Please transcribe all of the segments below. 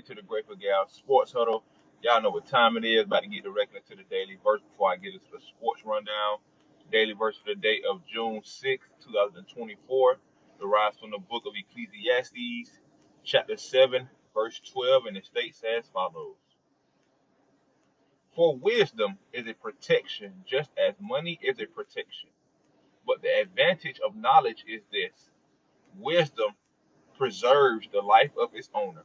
to the Grateful Gal Sports Huddle. Y'all know what time it is. About to get directly to the daily verse before I get into the sports rundown. Daily verse for the day of June 6th, 2024. Derives from the book of Ecclesiastes, chapter 7, verse 12, and it states as follows. For wisdom is a protection, just as money is a protection. But the advantage of knowledge is this: wisdom preserves the life of its owner.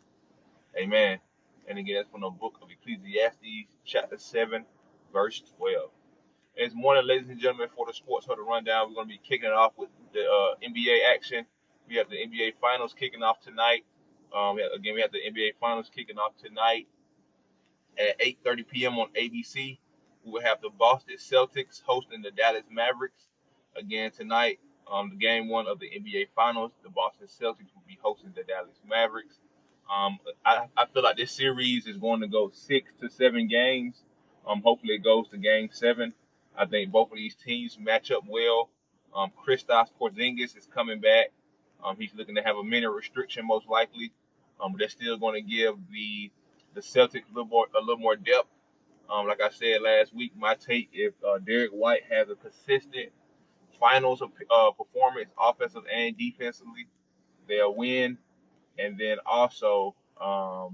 Amen. And again, that's from the book of Ecclesiastes, chapter 7, verse 12. And this morning, ladies and gentlemen, for the Sports Huddle Rundown, we're going to be kicking it off with the NBA action. We have the NBA Finals kicking off tonight. We have the NBA Finals kicking off tonight at 8:30 p.m. on ABC. We will have the Boston Celtics hosting the Dallas Mavericks. Again, tonight, the game one of the NBA Finals, the Boston Celtics will be hosting the Dallas Mavericks. I feel like this series is going to go 6 to 7 games. Hopefully it goes to game 7. I think both of these teams match up well. Kristaps Porzingis is coming back. He's looking to have a minute restriction most likely. But they're still going to give the Celtics a little more depth. Like I said last week, my take, if Derek White has a consistent finals performance, offensive and defensively, they'll win. And then also, I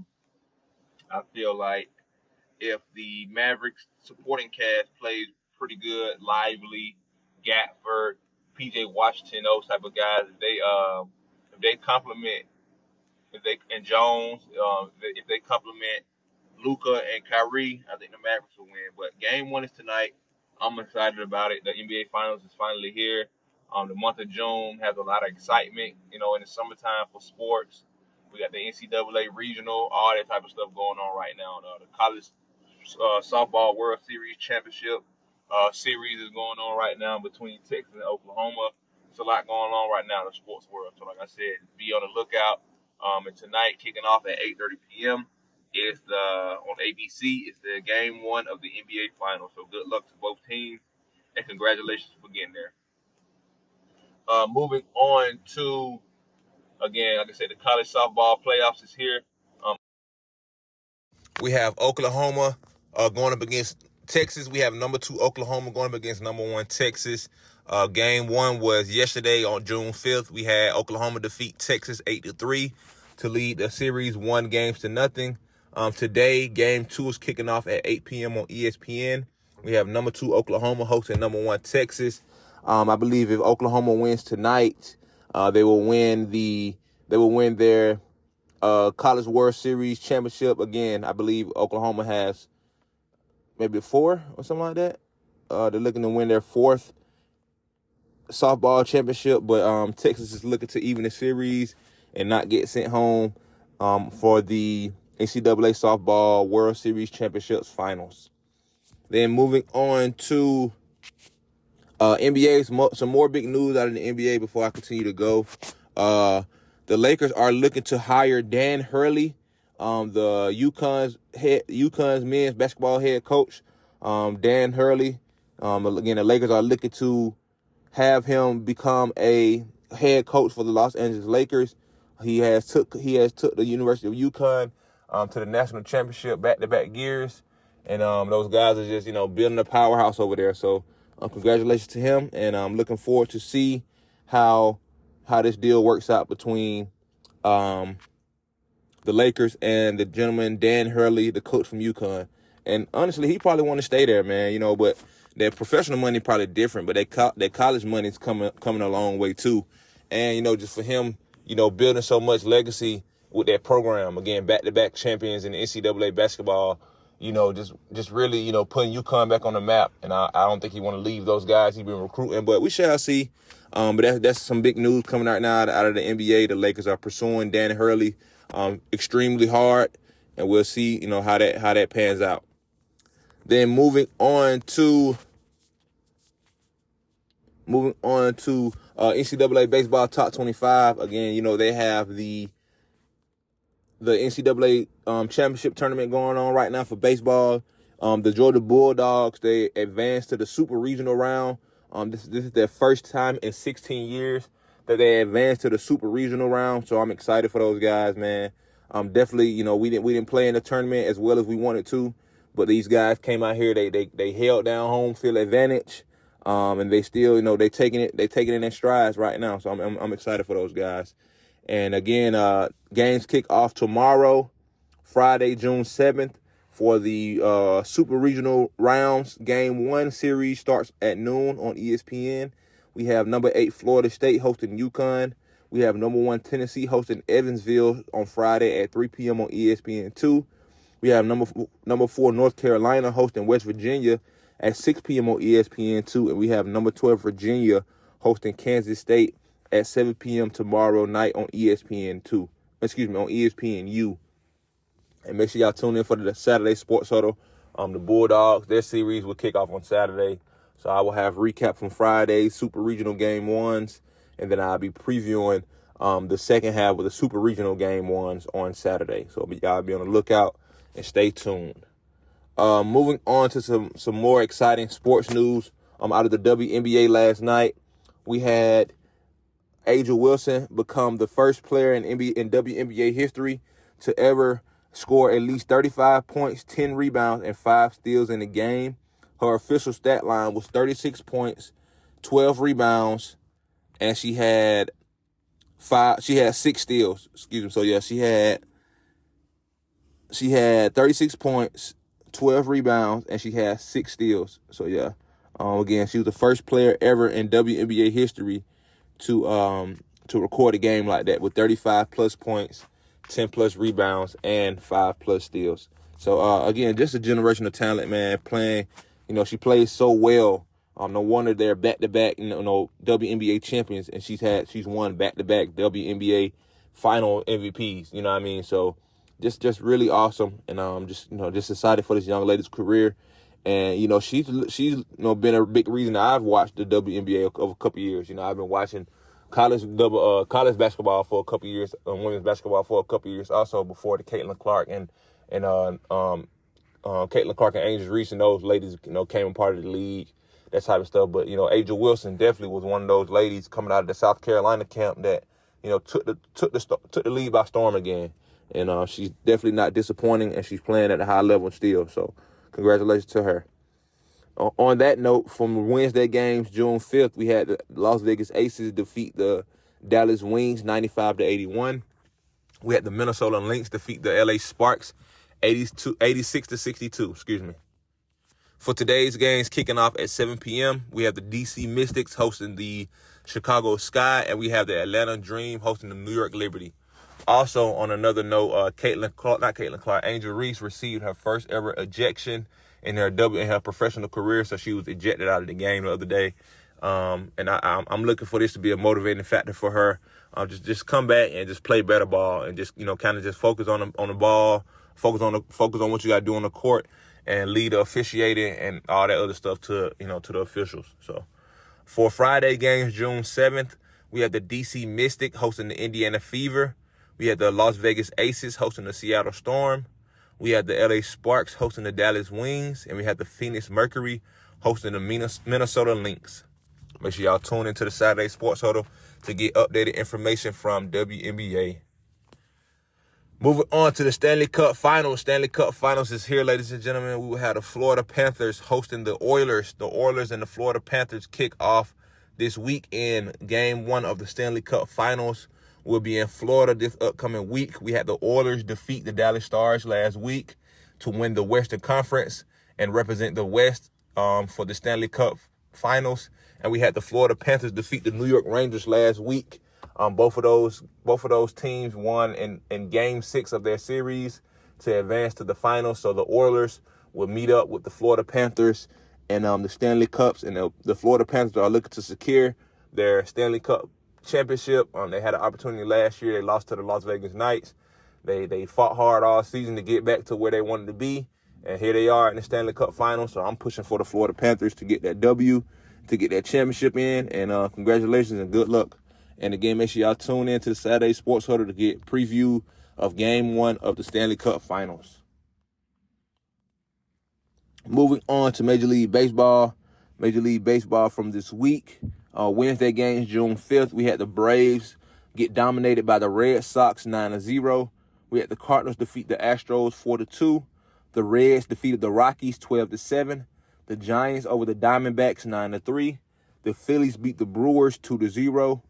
feel like if the Mavericks supporting cast plays pretty good, Lively, Gatford, PJ Washington, those type of guys, if they complement, and Jones, if they complement Luka and Kyrie, I think the Mavericks will win. But game one is tonight. I'm excited about it. The NBA Finals is finally here. The month of June has a lot of excitement, in the summertime for sports. We got the NCAA regional, all that type of stuff going on right now. The college softball World Series championship series is going on right now between Texas and Oklahoma. There's a lot going on right now in the sports world. So like I said, be on the lookout. And tonight, kicking off at 8:30 p.m., is on ABC. It's the game one of the NBA Finals. So good luck to both teams, and congratulations for getting there. Moving on to, again, like I said, the college softball playoffs is here. We have Oklahoma going up against Texas. We have number 2 Oklahoma going up against number 1 Texas. Game 1 was yesterday on June 5th. We had Oklahoma defeat Texas 8-3 to lead the series 1-0. Today, game 2 is kicking off at 8 p.m. on ESPN. We have number 2 Oklahoma hosting number 1 Texas. I believe if Oklahoma wins tonight, they will win their College World Series championship. Again, I believe Oklahoma has maybe 4 or something like that. They're looking to win their 4th softball championship, but Texas is looking to even the series and not get sent home for the NCAA softball World Series championships finals. Then moving on to NBA, some more big news out of the NBA before I continue to go. The Lakers are looking to hire Dan Hurley, the UConn's men's basketball head coach. Dan Hurley. Again, the Lakers are looking to have him become a head coach for the Los Angeles Lakers. He has took the University of UConn to the national championship back-to-back years, and those guys are just building a powerhouse over there. So congratulations to him, and I'm looking forward to see how this deal works out between the Lakers and the gentleman Dan Hurley, the coach from UConn. And honestly, he probably want to stay there, man. But their professional money probably different, but their college money is coming a long way too. And just for him, building so much legacy with that program. Again, back-to-back champions in the NCAA basketball. Just really, putting UConn back on the map. And I don't think he want to leave those guys he's been recruiting, but we shall see. But that's some big news coming out now out of the NBA. The Lakers are pursuing Dan Hurley extremely hard, and we'll see, how that pans out. Then moving on to NCAA baseball top 25. Again, they have the NCAA championship tournament going on right now for baseball. The Georgia Bulldogs, they advanced to the super regional round. This is their first time in 16 years that they advanced to the super regional round. So I'm excited for those guys, man. Definitely, we didn't play in the tournament as well as we wanted to, but these guys came out here. They held down home field advantage, and they still, they taking it in their strides right now. So I'm excited for those guys. And again, games kick off tomorrow, Friday, June 7th, for the Super Regional Rounds. Game 1 series starts at noon on ESPN. We have number 8 Florida State hosting UConn. We have number 1 Tennessee hosting Evansville on Friday at 3 p.m. on ESPN2. We have number 4 North Carolina hosting West Virginia at 6 p.m. on ESPN2. And we have number 12 Virginia hosting Kansas State at 7 p.m. tomorrow night on ESPN2. Excuse me, on ESPNU. And make sure y'all tune in for the Saturday Sports Huddle. The Bulldogs, their series will kick off on Saturday. So I will have recap from Friday, Super Regional Game 1s, and then I'll be previewing the second half of the Super Regional Game 1s on Saturday. So y'all be on the lookout and stay tuned. Moving on to some more exciting sports news out of the WNBA last night. We had A'ja Wilson become the first player in WNBA history to ever score at least 35 points, 10 rebounds, and 5 steals in the game. Her official stat line was 36 points, 12 rebounds, and she had 6 steals. Excuse me. So yeah, she had 36 points, 12 rebounds, and she had 6 steals. So yeah, again, she was the first player ever in WNBA history to record a game like that with 35 plus points, 10 plus rebounds, and 5 plus steals. So again, just a generational talent, man. Playing, she plays so well. No wonder they're back-to-back, WNBA champions, and she's won back-to-back WNBA final MVPs. You know what I mean? So just really awesome, and just excited for this young lady's career. And she's been a big reason I've watched the WNBA over a couple of years. I've been watching college basketball for a couple of years, women's basketball for a couple of years, also before the Caitlin Clark and Caitlin Clark and Angel Reese and those ladies came a part of the league, that type of stuff. But A'ja Wilson definitely was one of those ladies coming out of the South Carolina camp that took the league by storm again. And she's definitely not disappointing, and she's playing at a high level still. So congratulations to her. On that note, from Wednesday games, June 5th, we had the Las Vegas Aces defeat the Dallas Wings 95-81. We had the Minnesota Lynx defeat the LA Sparks 86-62. Excuse me. For today's games kicking off at 7 p.m., we have the DC Mystics hosting the Chicago Sky, and we have the Atlanta Dream hosting the New York Liberty. Also, on another note, Angel Reese received her first ever ejection in her professional career, so she was ejected out of the game the other day. And I'm looking for this to be a motivating factor for her. Just come back and just play better ball, and just kind of just focus on the ball, focus on what you got to do on the court, and lead the officiating and all that other stuff to the officials. So for Friday games, June 7th, we have the DC Mystic hosting the Indiana Fever. We had the Las Vegas Aces hosting the Seattle Storm. We had the LA Sparks hosting the Dallas Wings. And we had the Phoenix Mercury hosting the Minnesota Lynx. Make sure y'all tune into the Saturday Sports Huddle to get updated information from WNBA. Moving on to the Stanley Cup Finals. Stanley Cup Finals is here, ladies and gentlemen. We will have the Florida Panthers hosting the Oilers. The Oilers and the Florida Panthers kick off this week in Game 1 of the Stanley Cup Finals. We'll be in Florida this upcoming week. We had the Oilers defeat the Dallas Stars last week to win the Western Conference and represent the West for the Stanley Cup Finals. And we had the Florida Panthers defeat the New York Rangers last week. Both of those teams won in Game 6 of their series to advance to the finals. So the Oilers will meet up with the Florida Panthers and the Stanley Cups. And the Florida Panthers are looking to secure their Stanley Cup championship. They had an opportunity last year. They lost to the Las Vegas Knights. They fought hard all season to get back to where they wanted to be. And here they are in the Stanley Cup Finals. So I'm pushing for the Florida Panthers to get that W, to get that championship in. And congratulations and good luck. And again, make sure y'all tune in to the Saturday Sports Huddle to get preview of Game 1 of the Stanley Cup Finals. Moving on to Major League Baseball. Major League Baseball from this week. Wednesday games, June 5th, we had the Braves get dominated by the Red Sox 9-0. We had the Cardinals defeat the Astros 4-2. The Reds defeated the Rockies 12-7. The Giants over the Diamondbacks 9-3. The Phillies beat the Brewers 2-0.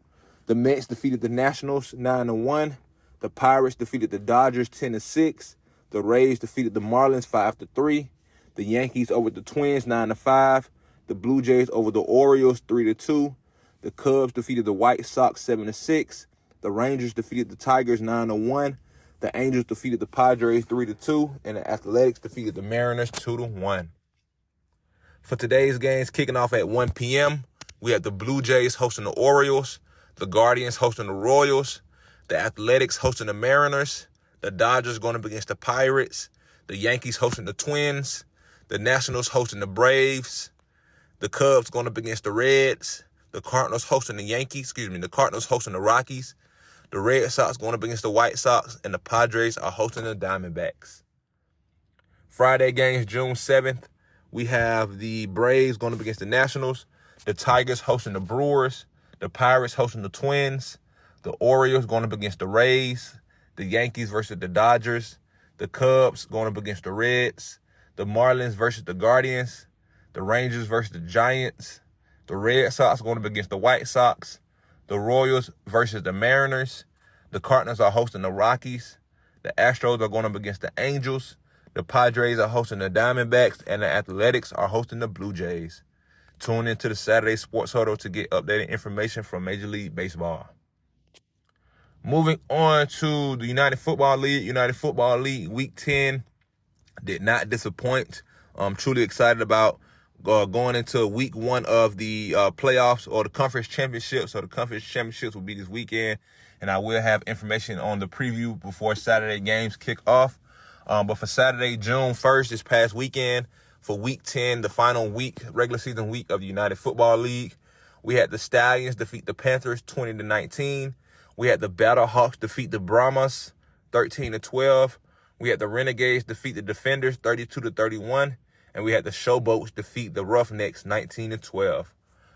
The Mets defeated the Nationals 9-1. The Pirates defeated the Dodgers 10-6. The Rays defeated the Marlins 5-3. The Yankees over the Twins 9-5. The Blue Jays over the Orioles 3-2. The Cubs defeated the White Sox 7-6. The Rangers defeated the Tigers 9-1. The Angels defeated the Padres 3-2. And the Athletics defeated the Mariners 2-1. For today's games kicking off at 1 p.m., we have the Blue Jays hosting the Orioles, the Guardians hosting the Royals, the Athletics hosting the Mariners, the Dodgers going up against the Pirates, the Yankees hosting the Twins, the Nationals hosting the Braves, the Cubs going up against the Reds, the Cardinals hosting the Cardinals hosting the Rockies, the Red Sox going up against the White Sox, and the Padres are hosting the Diamondbacks. Friday games, June 7th, we have the Braves going up against the Nationals, the Tigers hosting the Brewers, the Pirates hosting the Twins, the Orioles going up against the Rays, the Yankees versus the Dodgers, the Cubs going up against the Reds, the Marlins versus the Guardians, the Rangers versus the Giants, the Red Sox going up against the White Sox, the Royals versus the Mariners, the Cardinals are hosting the Rockies, the Astros are going up against the Angels, the Padres are hosting the Diamondbacks, and the Athletics are hosting the Blue Jays. Tune into the Saturday Sports Huddle to get updated information from Major League Baseball. Moving on to the United Football League. United Football League Week 10 did not disappoint. I'm truly excited about going into Week 1 of the playoffs or the conference championships. So the conference championships will be this weekend, and I will have information on the preview before Saturday games kick off. But for Saturday, June 1st, this past weekend, for Week 10, the final week, regular season week of the United Football League, we had the Stallions defeat the Panthers 20-19. We had the Battlehawks defeat the Brahmas 13-12. We had the Renegades defeat the Defenders 32-31. And we had the Showboats defeat the Roughnecks 19-12.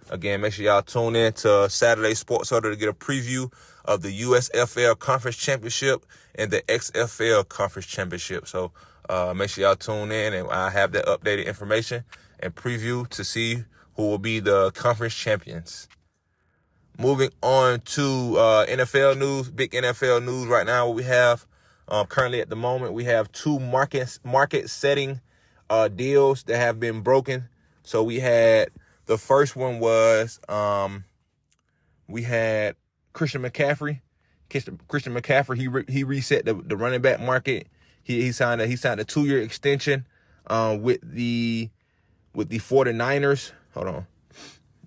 Again, make sure y'all tune in to Saturday Sports Huddle to get a preview of the USFL Conference Championship and the XFL Conference Championship. So make sure y'all tune in, and I have that updated information and preview to see who will be the conference champions. Moving on to NFL news, big NFL news right now. What we have currently at the moment, we have two market-setting deals that have been broken. So we had the first one was we had Christian McCaffrey. Christian McCaffrey, he reset the running back market. He signed a 2-year extension with the 49ers. Hold on,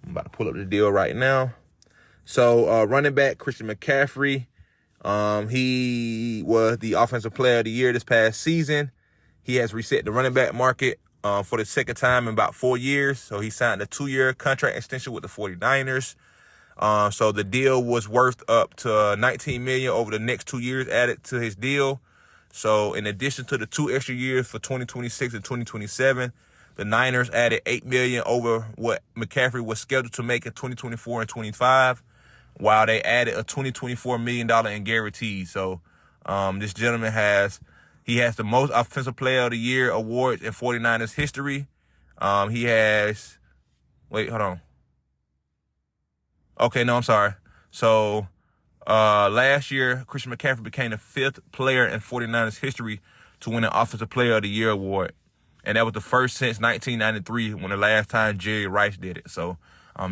I'm about to pull up the deal right now. So running back Christian McCaffrey, he was the offensive player of the year this past season. He has reset the running back market for the second time in about 4 years. So he signed a 2-year contract extension with the 49ers. So the deal was worth up to $19 million over the next 2 years added to his deal. So in addition to the 2 extra years for 2026 and 2027, the Niners added $8 million over what McCaffrey was scheduled to make in 2024 and 25, while they added a $24 million in guarantees. So this gentleman has the most Offensive Player of the Year awards in 49ers history. He has, wait, hold on. Okay, no, I'm sorry. So last year, Christian McCaffrey became the 5th player in 49ers history to win an Offensive Player of the Year award. And that was the first since 1993 when the last time Jerry Rice did it. So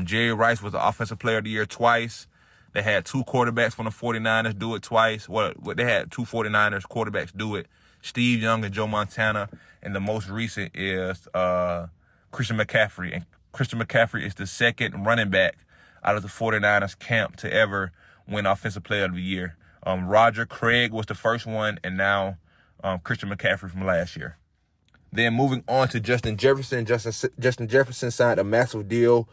Jerry Rice was the Offensive Player of the Year twice. They had 2 quarterbacks from the 49ers do it twice. Well, they had 2 49ers quarterbacks do it. Steve Young and Joe Montana. And the most recent is Christian McCaffrey. And Christian McCaffrey is the second running back out of the 49ers camp to ever win Offensive Player of the Year. Roger Craig was the first one, and now Christian McCaffrey from last year. Then moving on to Justin Jefferson. Justin Jefferson signed a massive deal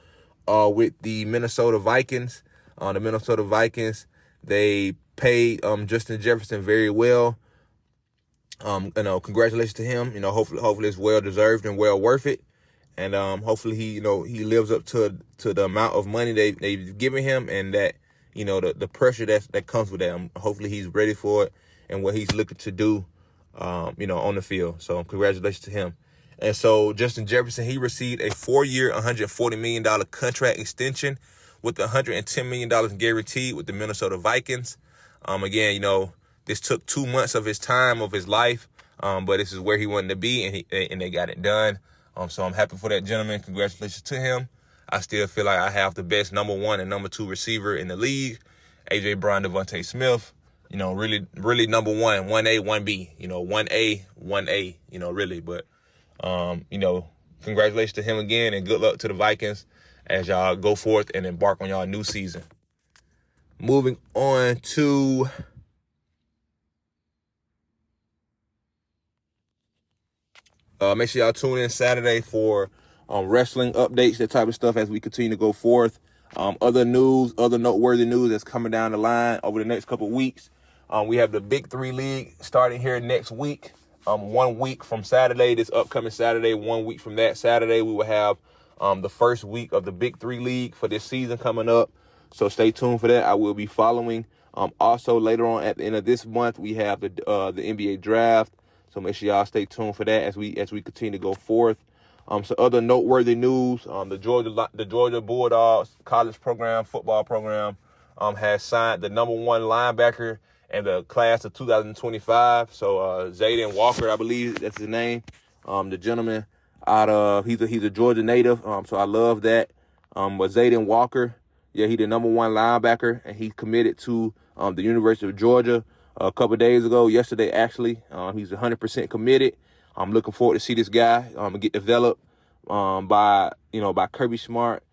with the Minnesota Vikings. The Minnesota Vikings, they paid Justin Jefferson very well. Congratulations to him. Hopefully it's well deserved and well worth it. And hopefully he lives up to the amount of money they've given him, and that the pressure that comes with that. Hopefully he's ready for it, and what he's looking to do, on the field. So congratulations to him. And so Justin Jefferson, he received a 4-year, $140 million contract extension with $110 million guaranteed with the Minnesota Vikings. Again, this took 2 months of his time, of his life, but this is where he wanted to be, and they got it done. So I'm happy for that gentleman. Congratulations to him. I still feel like I have the best number 1 and number 2 receiver in the league, A.J. Brown, Devontae Smith. Really number 1, 1A, 1B, 1A, 1A, really. But, congratulations to him again, and good luck to the Vikings as y'all go forth and embark on y'all new season. Moving on to make sure y'all tune in Saturday for wrestling updates, that type of stuff as we continue to go forth. Other news, other noteworthy news that's coming down the line over the next couple of weeks. We have the Big 3 League starting here next week. 1 week from Saturday, this upcoming Saturday, 1 week from that Saturday, we will have the first week of the Big 3 League for this season coming up. So stay tuned for that. I will be following. Also, later on at the end of this month, we have the NBA draft. So make sure y'all stay tuned for that as we continue to go forth. So other noteworthy news: the Georgia Bulldogs college program, football program, has signed the number 1 linebacker in the class of 2025. So Zayden Walker, I believe that's his name. The gentleman he's a Georgia native. So I love that. But Zayden Walker, yeah, he's the number 1 linebacker, and he committed to the University of Georgia a couple of days ago, yesterday actually. He's 100% committed. I'm looking forward to see this guy get developed by Kirby Smart,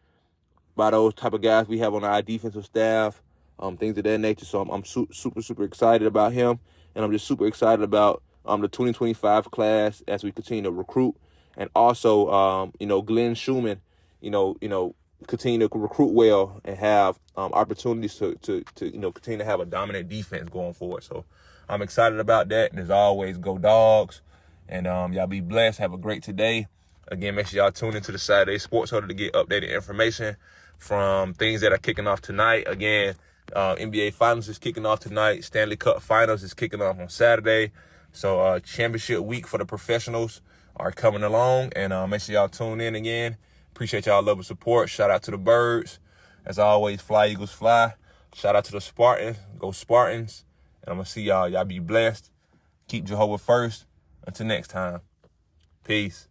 by those type of guys we have on our defensive staff, things of that nature. So I'm super excited about him, and I'm just super excited about the 2025 class as we continue to recruit, and also Glenn Schumann, continue to recruit well and have opportunities to continue to have a dominant defense going forward. So I'm excited about that. And as always, go Dogs. And y'all be blessed. Have a great today. Again, make sure y'all tune into the Saturday Sports Huddle to get updated information from things that are kicking off tonight. Again, NBA Finals is kicking off tonight. Stanley Cup Finals is kicking off on Saturday. So championship week for the professionals are coming along. And make sure y'all tune in again. Appreciate y'all love and support. Shout out to the Birds. As always, fly, Eagles, fly. Shout out to the Spartans. Go Spartans. And I'm going to see y'all. Y'all be blessed. Keep Jehovah first. Until next time. Peace.